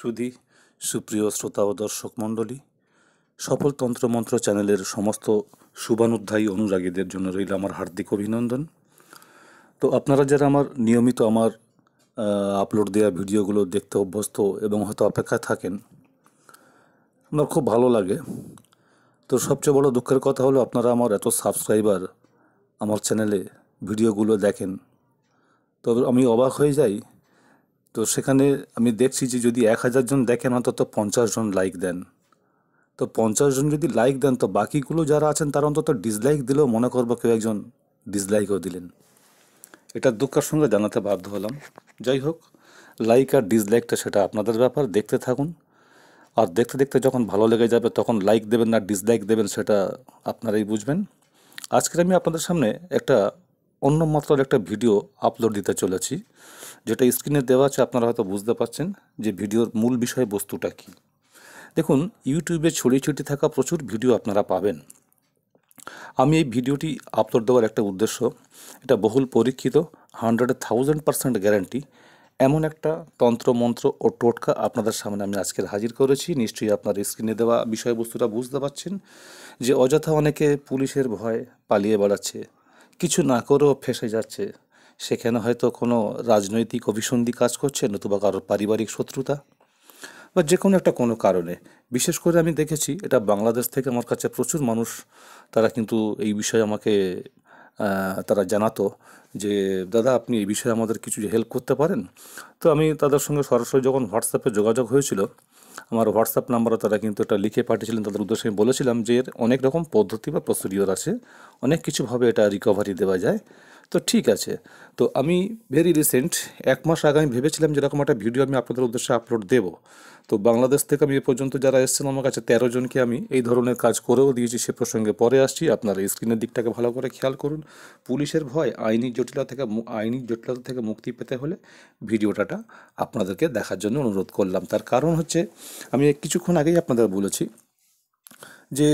সুধী সুপ্রিয় শ্রোতা ও দর্শক মণ্ডলী, সফল তন্ত্রমন্ত্র চ্যানেলের সমস্ত শুভানুধ্যায়ী অনুরাগীদের জন্য রইল আমার হার্দিক অভিনন্দন। তো আপনারা যারা নিয়মিত আমার আপলোড দেওয়া ভিডিওগুলো দেখতে অভ্যস্ত এবং হয়তো অপেক্ষায় থাকেন, আমার খুব ভালো লাগে। তো সবচেয়ে বড় দুঃখের কথা হলো আপনারা আমার এত সাবস্ক্রাইবার আমার চ্যানেলে ভিডিওগুলো দেখেন, তবে আমি অবাক হয়ে যাই। তো সেখানে আমি দেখছি যে যদি 1000 জন দেখেন অন্তত 50 জন লাইক দেন। তো 50 জন যদি লাইক দেন, তো বাকিগুলো যারা আছেন তারা অন্তত ডিসলাইক দিলেও মনে করবো কেউ একজন ডিসলাইকও দিলেন। এটা দুঃখের সঙ্গে জানাতে বাধ্য হলাম। যাই হোক, লাইক আর ডিসলাইকটা সেটা আপনাদের ব্যাপার, দেখতে থাকুন। আর দেখতে দেখতে যখন ভালো লেগে যাবে তখন লাইক দেবেন না ডিসলাইক দেবেন সেটা আপনারাই বুঝবেন। আজকে আমি আপনাদের সামনে একটা অন্য মাত্রার একটা ভিডিও আপলোড দিতে চলেছি, যেটা স্ক্রিনে দেওয়া আছে। আপনারা হয়তো বুঝতে পারছেন যে ভিডিওর মূল বিষয়বস্তুটা কী। দেখুন, ইউটিউবে ছড়িয়ে ছিটিয়ে থাকা প্রচুর ভিডিও আপনারা পাবেন। আমি এই ভিডিওটি আপলোড দেওয়ার একটা উদ্দেশ্য, এটা বহুল পরীক্ষিত, 100,000% গ্যারান্টি এমন একটা তন্ত্রমন্ত্র ও টোটকা আপনাদের সামনে আমি আজকের হাজির করেছি। নিশ্চয়ই আপনার স্ক্রিনে দেওয়া বিষয়বস্তুটা বুঝতে পারছেন যে অযথা অনেকে পুলিশের ভয় পালিয়ে বেড়াচ্ছে, কিছু না করেও ফেঁসে যাচ্ছে। সেখানে হয়তো কোনো রাজনৈতিক অভিসন্ধি কাজ করছে, নতুবা কারোর পারিবারিক শত্রুতা বা যে কোনো একটা কোনো কারণে। বিশেষ করে আমি দেখেছি এটা বাংলাদেশ থেকে আমার কাছে প্রচুর মানুষ, তারা কিন্তু এই বিষয়ে আমাকে তারা জানাতো যে দাদা আপনি এই বিষয়ে আমাদের কিছু হেল্প করতে পারেন। তো আমি তাদের সঙ্গে সরাসরি যখন হোয়াটসঅ্যাপে যোগাযোগ হয়েছিল, আমার হোয়াটসঅ্যাপ নাম্বারও তারা কিন্তু এটা লিখে পাঠিয়েছিলেন। তাদের উদ্দেশ্যে আমি বলেছিলাম যে এর অনেক রকম পদ্ধতি বা প্রসিডিওর আছে, অনেক কিছুভাবে এটা রিকভারি দেওয়া যায়। তো ঠিক আছে। তো আমি ভেরি রিসেন্ট 1 মাস আগে আমি ভেবেছিলাম যেরকম একটা ভিডিও আমি আপনাদের উদ্দেশ্যে আপলোড দেব। তো বাংলাদেশ থেকে আমি এ পর্যন্ত যারা এসেছেন আমার কাছে 13 জনকে আমি এই ধরনের কাজ করেও দিয়েছি। সে প্রসঙ্গে পরে আসছি। আপনারা স্ক্রিনের দিকটাকে ভালো করে খেয়াল করুন। পুলিশের ভয়, আইনি জটিলতা থেকে মুক্তি পেতে হলে ভিডিওটা আপনাদেরকে দেখার জন্য অনুরোধ করলাম। তার কারণ হচ্ছে, আমি কিছুক্ষণ আগেই আপনাদের বলেছি যে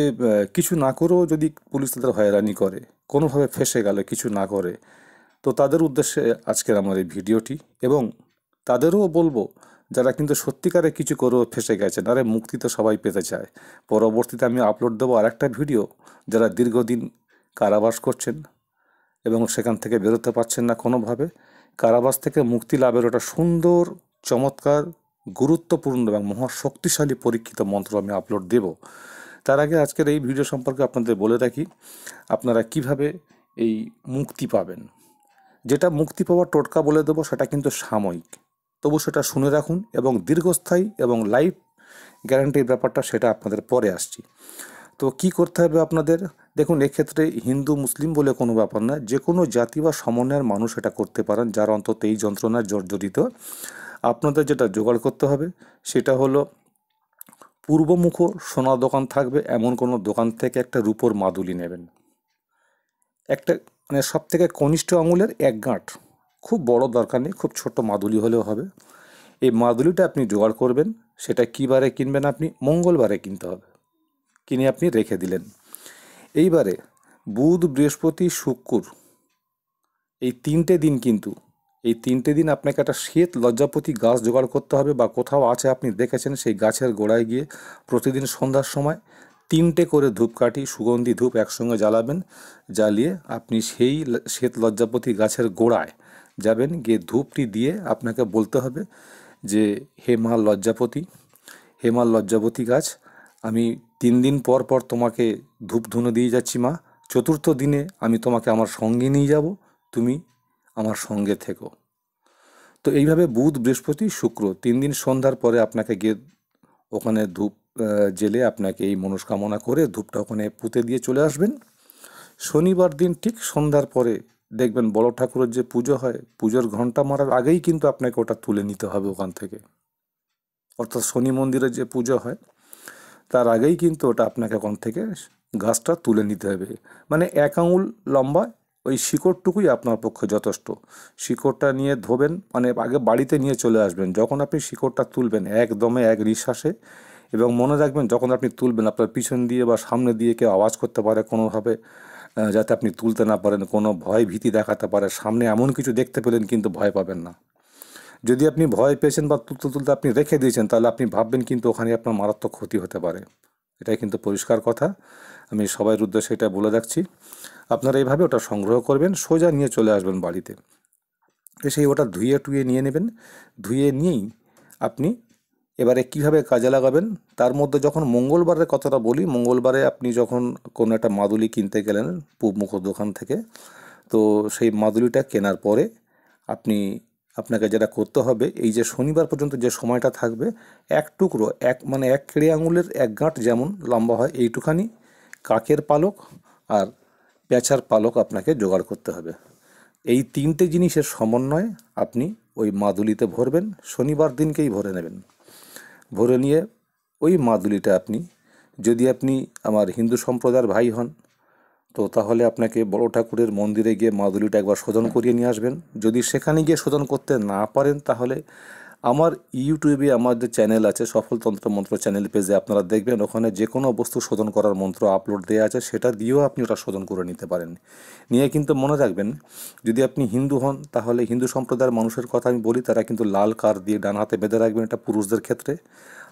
কিছু না করেও যদি পুলিশ তাদের হয়রানি করে, কোনোভাবে ফেঁসে গেলে কিছু না করে, তো তাদের উদ্দেশ্যে আজকের আমার এই ভিডিওটি। এবং তাদেরও বলবো যারা কিন্তু সত্যিকারে কিছু করেও ফেঁসে গেছেন, আরে মুক্তি তো সবাই পেতে চায়। পরবর্তীতে আমি আপলোড দেবো আর একটা ভিডিও, যারা দীর্ঘদিন কারাবাস করছেন এবং সেখান থেকে বেরোতে পারছেন না কোনোভাবে, কারাবাস থেকে মুক্তি লাভের ওটা সুন্দর, চমৎকার, গুরুত্বপূর্ণ এবং মহাশক্তিশালী পরীক্ষিত মন্ত্র আমি আপলোড দেব। তার আগে আজকের এই ভিডিও সম্পর্কে আপনাদের বলে রাখি, আপনারা কিভাবে এই মুক্তি পাবেন। যেটা মুক্তি পাওয়ার টোটকা বলে দেবো সেটা কিন্তু সাময়িক, তবু সেটা শুনে রাখুন। এবং দীর্ঘস্থায়ী এবং লাইফ গ্যারান্টির ব্যাপারটা সেটা আপনাদের পরে আসছি। তো কি করতে হবে আপনাদের, দেখুন, এক্ষেত্রে হিন্দু মুসলিম বলে কোনো ব্যাপার না, যে কোনো জাতি বা সমন্বয়ের মানুষ এটা করতে পারেন যারা অন্তত এই যন্ত্রণায় জর্জরিত। আপনাদের যেটা জোগাড় করতে হবে সেটা হলো, পূর্বমুখ সোনা দোকান থাকবে এমন কোনো দোকান থেকে একটা রূপোর মাদুলি নেবেন। একটা মানে সব থেকে কনিষ্ঠ আঙুলের 1 গাঁট, খুব বড় দরকার নেই, খুব ছোট মাদুলি হলেও হবে। এই মাদুলিটা আপনি জোগাড় করবেন। সেটা কী বারে কিনবেন? আপনি মঙ্গলবারে কিনতে হবে। কিনে আপনি রেখে দিলেন। এইবারে বুধ, বৃহস্পতি, শুক্র, এই 3টে দিন কিন্তু, এই 3টে দিন আপনাকে একটা শ্বেত লজ্জাপতি গাছ জোগাড় করতে হবে, বা কোথাও আছে আপনি দেখেছেন, সেই গাছের গোড়ায় গিয়ে প্রতিদিন সন্ধ্যার সময় 3টে করে ধূপকাঠি, সুগন্ধি ধূপ একসঙ্গে জ্বালাবেন। জ্বালিয়ে আপনি সেই শ্বেত লজ্জাপতি গাছের গোড়ায় যাবেন, গিয়ে ধূপটি দিয়ে আপনাকে বলতে হবে যে হে মা লজ্জাপতি, হে মা লজ্জাপতি গাছ, আমি 3 দিন পর পর তোমাকে ধূপ ধুনো দিয়ে যাচ্ছি মা। 4র্থ দিনে আমি তোমাকে আমার সঙ্গে নিয়ে যাব, তুমি আমার সঙ্গে থেকো। তো এইভাবে বুধ, বৃহস্পতি, শুক্র 3 দিন সন্ধ্যার পরে আপনাকে গিয়ে ওখানে ধূপ জেলে আপনাকে এই মনস্কামনা করে ধূপটা ওখানে পুঁতে দিয়ে চলে আসবেন। শনিবার দিন ঠিক সন্ধ্যার পরে দেখবেন বড় ঠাকুরের যে পুজো হয়, পুজোর ঘন্টা মারার আগেই কিন্তু আপনাকে ওটা তুলে নিতে হবে ওখান থেকে। অর্থাৎ শনি মন্দিরে যে পুজো হয় তার আগেই কিন্তু ওটা আপনাকে ওখান থেকে গাছটা তুলে নিতে হবে। মানে 1 আঙুল লম্বা ওই শিকড়টুকুই আপনার পক্ষে যথেষ্ট। শিকড়টা নিয়ে ধোবেন, মানে আগে বাড়িতে নিয়ে চলে আসবেন। যখন আপনি শিকড়টা তুলবেন একদমে এক নিঃশ্বাসে, এবং মনে রাখবেন যখন আপনি তুলবেন আপনার পিছন দিয়ে বা সামনে দিয়ে কেউ আওয়াজ করতে পারে কোনোভাবে, যাতে আপনি তুলতে না পারেন, কোনো ভয় ভীতি দেখাতে পারে। সামনে এমন কিছু দেখতে পেলেন কিন্তু ভয় পাবেন না। যদি আপনি ভয় পেয়েছেন বা তুলতে তুলতে আপনি রেখে দিয়েছেন, তাহলে আপনি ভাববেন কিন্তু ওখানে আপনার মারাত্মক ক্ষতি হতে পারে। এটাই কিন্তু পরিষ্কার কথা, আমি সবার উদ্দেশ্যে এটা বলে রাখছি। আপনারা এইভাবে ওটা সংগ্রহ করবেন, সোজা নিয়ে চলে আসবেন বাড়িতে, এসে ওটা ধুয়ে টুয়ে নিয়ে নেবেন। ধুয়ে নিয়েই আপনি এবারে কিভাবে কাজে লাগাবেন, তার মধ্যে যখন মঙ্গলবারের কথাটা বলি, মঙ্গলবারে আপনি যখন কোনো একটা মাদুলি কিনতে গেলেন পূবমুখ দোকান থেকে, তো সেই মাদুলিটা কেনার পরে আপনি আপনাকে যেটা করতে হবে, এই যে শনিবার পর্যন্ত যে সময়টা থাকবে, এক টুকরো মানে এক কেড়ে আঙুলের এক গাঁট যেমন লম্বা হয় এইটুখানি কাকের পালক আর পেঁচার পালক আপনাকে জোগাড় করতে হবে। এই তিনটে জিনিসের সমন্বয়ে আপনি ওই মাদুলিতে ভরবেন, শনিবার দিনকেই ভরে নেবেন। ভরে নিয়ে ওই মাদুলিটা আপনি, যদি আপনি আমার হিন্দু সম্প্রদায়ের ভাই হন, তো তাহলে আপনাকে বড় ঠাকুরের মন্দিরে গিয়ে মাদুলিটা একবার শোধন করিয়ে নিয়ে আসবেন। যদি সেখানে গিয়ে শোধন করতে না পারেন, তাহলে আমার ইউটিউবে আমার যে চ্যানেল আছে সফল তন্ত্র মন্ত্র চ্যানেল পেজে আপনারা দেখবেন, ওখানে যে কোনো বস্তু শোধন করার মন্ত্র আপলোড দেওয়া আছে, সেটা দিয়েও আপনি ওটা শোধন করে নিতে পারেন। নিয়ে কিন্তু মনে রাখবেন, যদি আপনি হিন্দু হন, তাহলে হিন্দু সম্প্রদায়ের মানুষের কথা আমি বলি, তারা কিন্তু লাল কার দিয়ে ডান হাতে বেঁধে রাখবেন, এটা পুরুষদের ক্ষেত্রে।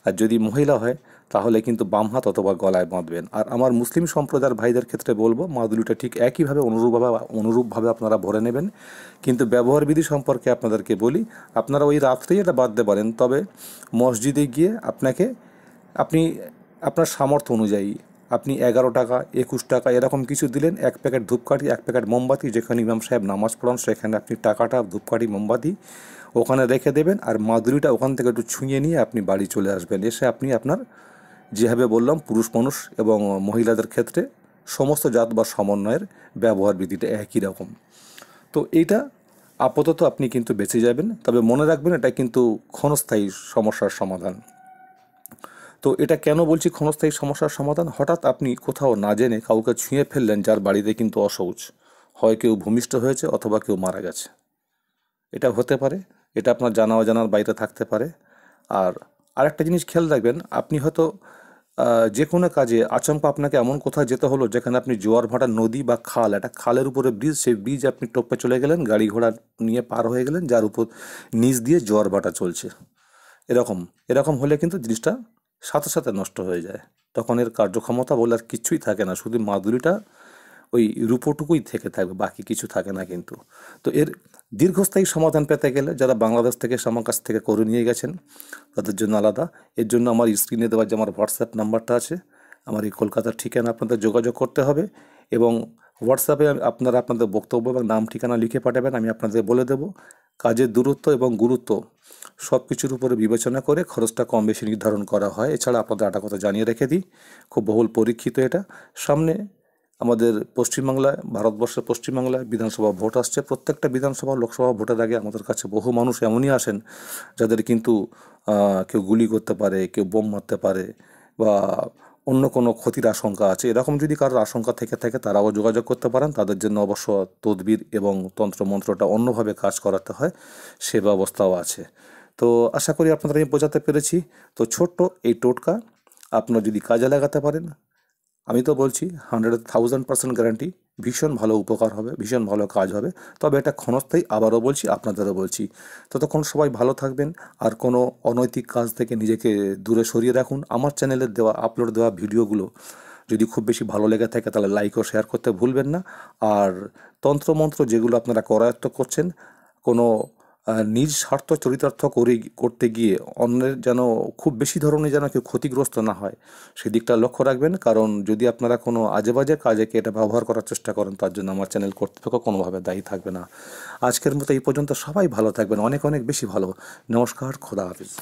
আর যদি মহিলা হয়, তাহলে কিন্তু বাম হাত অথবা গলায় বাঁধবেন। আর আমার মুসলিম সম্প্রদায়ের ভাইদের ক্ষেত্রে বলবো, মাদুলিটা ঠিক একইভাবে অনুরূপভাবে আপনারা ভরে নেবেন। কিন্তু ব্যবহার বিধি সম্পর্কে আপনাদেরকে বলি, আপনারা ওই রাত্রেই এটা বাঁধতে পারেন, তবে মসজিদে গিয়ে আপনি আপনার সামর্থ্য অনুযায়ী আপনি 11 টাকা 21 টাকা এরকম কিছু দিলেন, এক প্যাকেট ধূপকাঠি, এক প্যাকেট মোমবাতি, যেখানে ইমাম সাহেব নামাজ পড়ান সেখানে আপনি টাকাটা, ধূপকাঠি, মোমবাতি ওখানে রেখে দেবেন, আর মাদুলিটা ওখান থেকে একটু ছুঁয়ে নিয়ে আপনি বাড়ি চলে আসবেন। এসে আপনি আপনার, যেভাবে বললাম পুরুষ মানুষ এবং মহিলাদের ক্ষেত্রে সমস্ত জাত বা সমন্বয়ের ব্যবহার বিধিটা একই রকম। তো এইটা আপাতত আপনি কিন্তু বেঁচে যাবেন, তবে মনে রাখবেন এটা কিন্তু ক্ষণস্থায়ী সমস্যার সমাধান। তো এটা কেন বলছি ক্ষণস্থায়ী সমস্যার সমাধান, হঠাৎ আপনি কোথাও না জেনে কাউকে ছুঁয়ে ফেললেন যার বাড়িতে কিন্তু অশৌচ, হয় কেউ ভূমিষ্ঠ হয়েছে অথবা কেউ মারা গেছে, এটা হতে পারে, এটা আপনার জানা অজানার বাইরে থাকতে পারে। আর আরেকটা জিনিস খেয়াল রাখবেন, আপনি হয়তো যে কোনো কাজে আচমকা আপনাকে এমন কোথাও যেতে হলো যেখানে আপনি জোয়ার ভাটা নদী বা খাল, একটা খালের উপরে ব্রিজ, সেই ব্রিজ আপনি টপকে চলে গেলেন, গাড়ি ঘোড়া নিয়ে পার হয়ে গেলেন, যার উপর নিচ দিয়ে জোয়ার ভাটা চলছে, এরকম এরকম হলে কিন্তু জিনিসটা সাথে সাথে নষ্ট হয়ে যায়। তখন এর কার্যক্ষমতা বলে আর কিছুই থাকে না, শুধু মাদুলিটা ওই রূপটুকুই থেকে থাকবে, বাকি কিছু থাকে না কিন্তু। তো এর দীর্ঘস্থায়ী সমাধান পেতে গেলে, যারা বাংলাদেশ থেকে আমার কাছ থেকে করে নিয়ে গেছেন তাদের জন্য আলাদা, এর জন্য আমার স্ক্রিনে দেওয়া যে আমার হোয়াটসঅ্যাপ নাম্বারটা আছে, আমার এই কলকাতার ঠিকানা আপনাদের যোগাযোগ করতে হবে, এবং হোয়াটসঅ্যাপে আপনারা আপনাদের বক্তব্য এবং নাম ঠিকানা লিখে পাঠাবেন, আমি আপনাদের বলে দেব। কাজের দূরত্ব এবং গুরুত্ব সব কিছুর উপরে বিবেচনা করে খরচটা কম বেশি নির্ধারণ করা হয়। এছাড়া আপনাদের একটা কথা জানিয়ে রেখে দিই, খুব বহুল পরীক্ষিত এটা, সামনে আমাদের পশ্চিমবাংলায়, ভারতবর্ষের পশ্চিমবাংলায় বিধানসভা ভোট আসছে। প্রত্যেকটা বিধানসভা লোকসভা ভোটের আগে আমাদের কাছে বহু মানুষ এমনই আসেন যাদের কিন্তু কেউ গুলি করতে পারে, কেউ বোম মারতে পারে, বা অন্য কোনো ক্ষতির আশঙ্কা আছে। এরকম যদি কারোর আশঙ্কা থেকে থাকে, তারাও যোগাযোগ করতে পারেন। তাদের জন্য অবশ্য তদবির এবং তন্ত্রমন্ত্রটা অন্যভাবে কাজ করাতে হয়, সে ব্যবস্থাও আছে। তো আশা করি আপনাদের আমি বোঝাতে পেরেছি। তো ছোট্ট এই টোটকা আপনারা যদি কাজে লাগাতে পারেন, আমি তো বলছি 100,000% গ্যারান্টি, ভীষণ ভালো উপকার হবে, ভীষণ ভালো কাজ হবে। তবে এটা ক্ষণস্থায়ী, আবারও বলছি, আপনাদেরও বলছি। ততক্ষণ সবাই ভালো থাকবেন, আর কোনো অনৈতিক কাজ থেকে নিজেকে দূরে সরিয়ে রাখুন। আমার চ্যানেলে আপলোড দেওয়া ভিডিওগুলো যদি খুব বেশি ভালো লেগে থাকে, তাহলে লাইক ও শেয়ার করতে ভুলবেন না। আর তন্ত্রমন্ত্র যেগুলো আপনারা করায়ত্ত করছেন, কোনো নিজ স্বার্থ চরিতার্থ করতে গিয়ে অন্যের যেন খুব বেশি ধরনের যেন কেউ ক্ষতিগ্রস্ত না হয়, সেদিকটা লক্ষ্য রাখবেন। কারণ যদি আপনারা কোনো আজেবাজে কাজে এটা ব্যবহার করার চেষ্টা করেন, তার জন্য আমার চ্যানেল কর্তৃপক্ষ কোনোভাবে দায়ী থাকবে না। আজকের মতো এই পর্যন্ত, সবাই ভালো থাকবেন, অনেক অনেক বেশি ভালো। নমস্কার, খোদা হাফিজ।